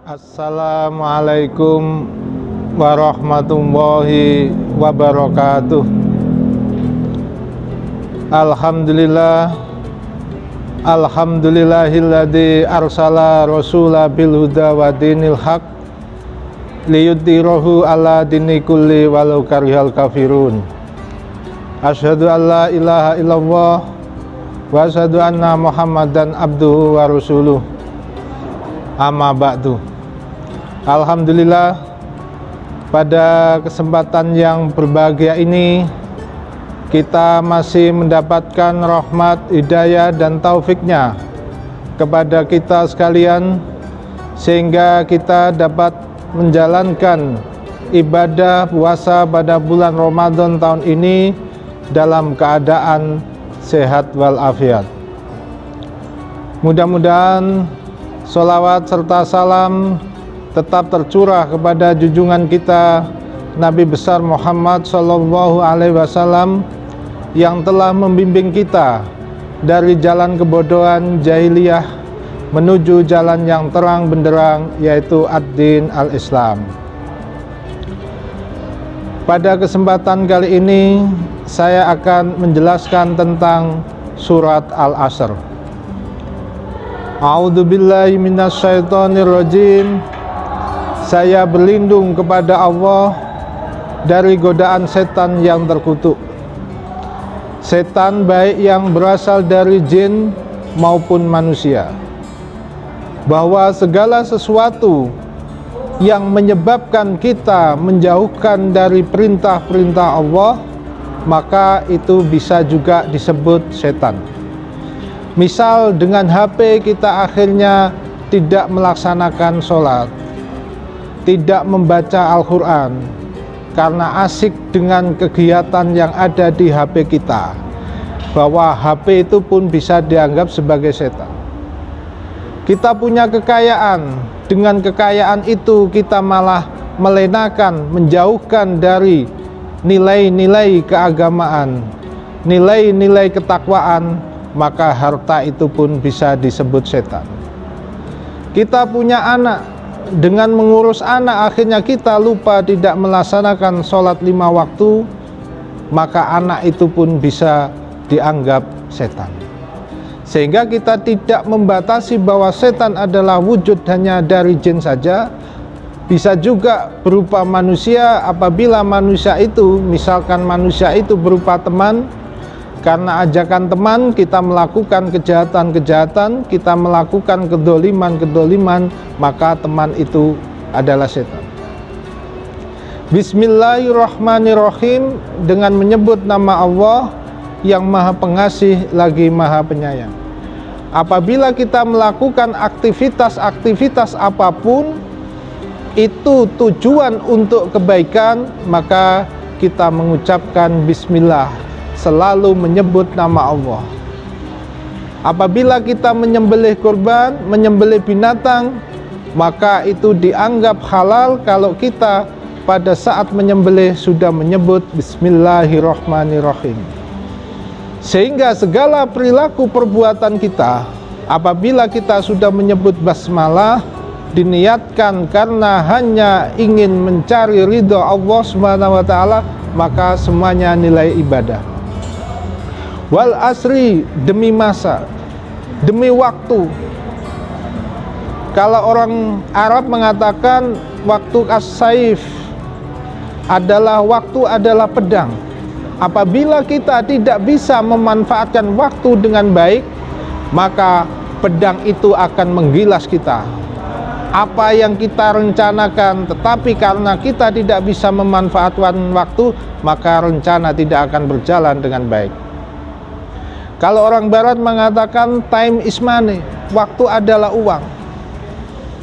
Assalamualaikum warahmatullahi wabarakatuh. Alhamdulillahilladzi arsala rasula bil huda wa dinil haq liyudhhirahu ala dini kulli walau karihal kafirun. Asyhadu an la ilaha illallah wa asyhadu anna Muhammadan abduhu wa rasuluh. Amma ba'du. Alhamdulillah, pada kesempatan yang berbahagia ini kita masih mendapatkan rahmat, hidayah dan taufiknya kepada kita sekalian, sehingga kita dapat menjalankan ibadah puasa pada bulan Ramadan tahun ini dalam keadaan sehat walafiat. Mudah-mudahan sholawat serta salam tetap tercurah kepada junjungan kita Nabi besar Muhammad Sallallahu Alaihi Wasallam yang telah membimbing kita dari jalan kebodohan jahiliyah menuju jalan yang terang benderang, yaitu ad-din al-Islam. Pada kesempatan kali ini saya akan menjelaskan tentang surat Al-Asr. A'udzubillahi minasyaitonirrajim. Saya berlindung kepada Allah dari godaan setan yang terkutuk. Setan baik yang berasal dari jin maupun manusia. Bahwa segala sesuatu yang menyebabkan kita menjauhkan dari perintah-perintah Allah, maka itu bisa juga disebut setan. Misal dengan HP kita akhirnya tidak melaksanakan sholat, tidak membaca Al-Quran karena asik dengan kegiatan yang ada di HP kita, bahwa HP itu pun bisa dianggap sebagai setan. Kita punya kekayaan, dengan kekayaan itu kita malah melenakan, menjauhkan dari nilai-nilai keagamaan, nilai-nilai ketakwaan, maka harta itu pun bisa disebut setan. Kita punya anak, dengan mengurus anak akhirnya kita lupa tidak melaksanakan sholat 5 waktu, maka anak itu pun bisa dianggap setan. Sehingga kita tidak membatasi bahwa setan adalah wujud hanya dari jin saja, bisa juga berupa manusia apabila manusia itu, misalkan manusia itu berupa teman, karena ajakan teman kita melakukan kejahatan-kejahatan, kita melakukan kedoliman-kedoliman, maka teman itu adalah setan. Bismillahirrahmanirrahim, dengan menyebut nama Allah yang maha pengasih lagi maha penyayang. Apabila kita melakukan aktivitas-aktivitas apapun itu tujuan untuk kebaikan, maka kita mengucapkan bismillah, selalu menyebut nama Allah. Apabila kita menyembelih kurban, menyembelih binatang, maka itu dianggap halal kalau kita pada saat menyembelih sudah menyebut bismillahirrahmanirrahim. Sehingga segala perilaku perbuatan kita, apabila kita sudah menyebut basmalah, diniatkan karena hanya ingin mencari ridha Allah Subhanahu wa taala, maka semuanya nilai ibadah. Wal asri, demi masa, demi waktu. Kalau orang Arab mengatakan waktu as-saif adalah waktu adalah pedang. Apabila kita tidak bisa memanfaatkan waktu dengan baik, maka pedang itu akan menggilas kita. Apa yang kita rencanakan, tetapi karena kita tidak bisa memanfaatkan waktu, maka rencana tidak akan berjalan dengan baik. Kalau orang barat mengatakan time is money, waktu adalah uang.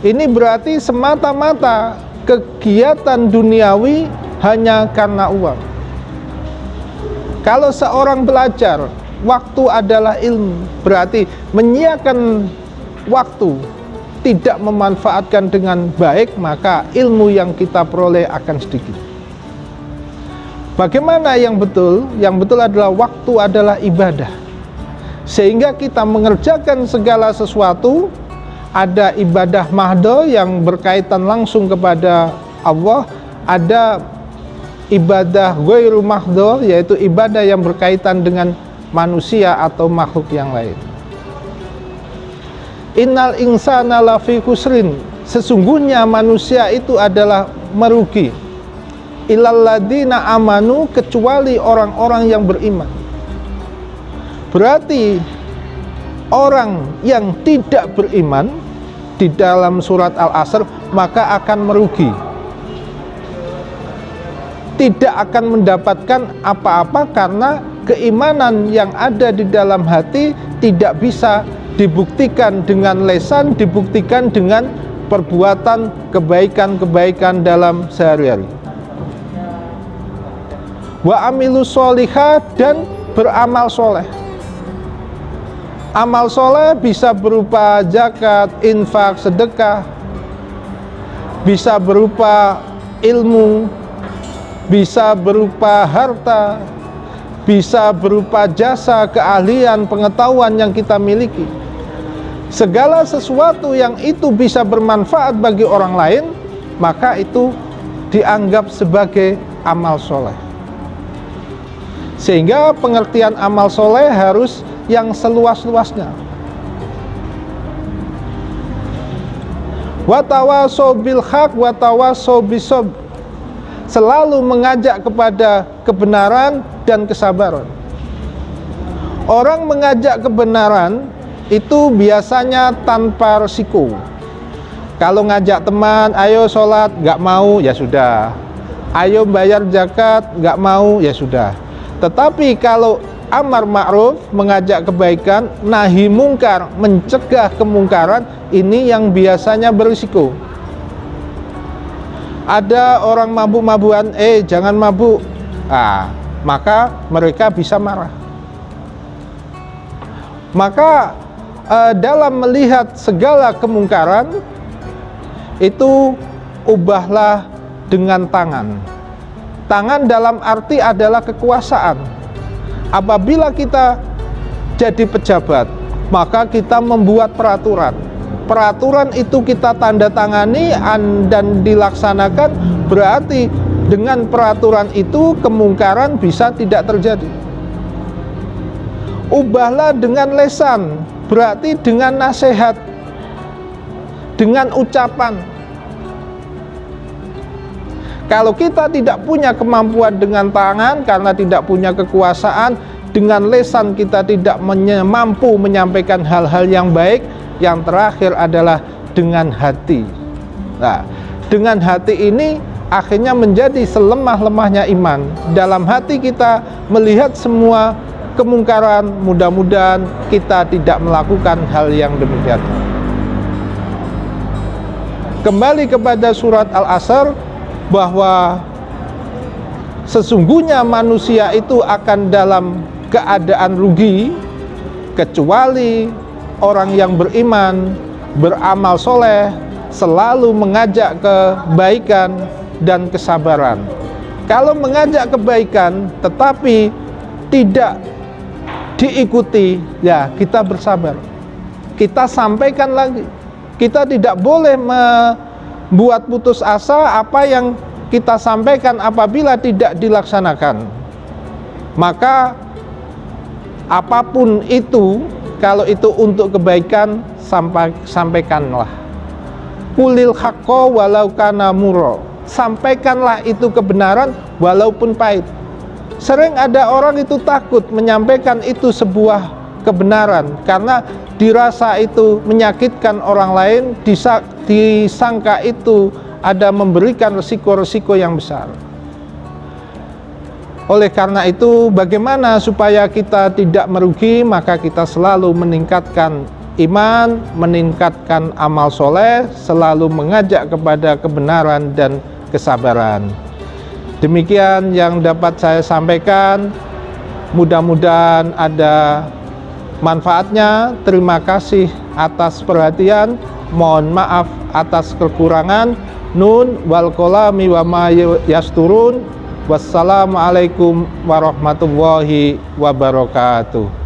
Ini berarti semata-mata kegiatan duniawi hanya karena uang. Kalau seorang belajar, waktu adalah ilmu, berarti menyiapkan waktu, tidak memanfaatkan dengan baik, maka ilmu yang kita peroleh akan sedikit. Bagaimana yang betul? Yang betul adalah waktu adalah ibadah. Sehingga kita mengerjakan segala sesuatu ada ibadah mahdo yang berkaitan langsung kepada Allah, ada ibadah ghairu mahdo, yaitu ibadah yang berkaitan dengan manusia atau makhluk yang lain. Innal insana lafi khusrin, sesungguhnya manusia itu adalah merugi. Illal ladzina amanu, kecuali orang-orang yang beriman. Berarti orang yang tidak beriman di dalam surat Al-Asr maka akan merugi, tidak akan mendapatkan apa-apa, karena keimanan yang ada di dalam hati tidak bisa dibuktikan dengan lisan, dibuktikan dengan perbuatan kebaikan-kebaikan dalam sehari-hari. Wa amilus sholihah, dan beramal soleh. Amal soleh bisa berupa zakat, infak, sedekah, bisa berupa ilmu, bisa berupa harta, bisa berupa jasa, keahlian, pengetahuan yang kita miliki. Segala sesuatu yang itu bisa bermanfaat bagi orang lain, maka itu dianggap sebagai amal soleh. Sehingga pengertian amal soleh harus yang seluas-luasnya. Watawasau bil haq watawasau bisob, selalu mengajak kepada kebenaran dan kesabaran. Orang mengajak kebenaran itu biasanya tanpa resiko. Kalau ngajak teman, ayo sholat, gak mau, ya sudah. Ayo bayar zakat, gak mau, ya sudah. Tetapi kalau amar ma'ruf, mengajak kebaikan, nahi mungkar, mencegah kemungkaran, ini yang biasanya berisiko. Ada orang mabuk-mabukan, jangan mabuk, maka mereka bisa marah. Maka dalam melihat segala kemungkaran itu, ubahlah dengan tangan. Tangan dalam arti adalah kekuasaan. Apabila kita jadi pejabat, maka kita membuat peraturan. Peraturan itu kita tanda tangani dan dilaksanakan, berarti dengan peraturan itu kemungkaran bisa tidak terjadi. Ubahlah dengan lesan, berarti dengan nasihat, dengan ucapan. Kalau kita tidak punya kemampuan dengan tangan karena tidak punya kekuasaan, dengan lesan kita tidak mampu menyampaikan hal-hal yang baik, yang terakhir adalah dengan hati. Nah, dengan hati ini akhirnya menjadi selemah-lemahnya iman. Dalam hati kita melihat semua kemungkaran, mudah-mudahan kita tidak melakukan hal yang demikian. Kembali kepada surat Al-Asr, bahwa sesungguhnya manusia itu akan dalam keadaan rugi kecuali orang yang beriman, beramal soleh, selalu mengajak kebaikan dan kesabaran. Kalau mengajak kebaikan tetapi tidak diikuti, ya kita bersabar, kita sampaikan lagi. Kita tidak boleh buat putus asa apa yang kita sampaikan apabila tidak dilaksanakan. Maka apapun itu, kalau itu untuk kebaikan, sampaikanlah. Qulil haqqo walau kana murra, sampaikanlah itu kebenaran walaupun pahit. Sering ada orang itu takut menyampaikan itu sebuah kebenaran karena dirasa itu menyakitkan orang lain, disangka itu ada memberikan resiko-resiko yang besar. Oleh karena itu, bagaimana supaya kita tidak merugi? Maka kita selalu meningkatkan iman, meningkatkan amal soleh, selalu mengajak kepada kebenaran dan kesabaran. Demikian yang dapat saya sampaikan. Mudah-mudahan ada manfaatnya. Terima kasih atas perhatian. Mohon maaf atas kekurangan. Nun wal qalami wa ma yasturun. Wassalamualaikum warahmatullahi wabarakatuh.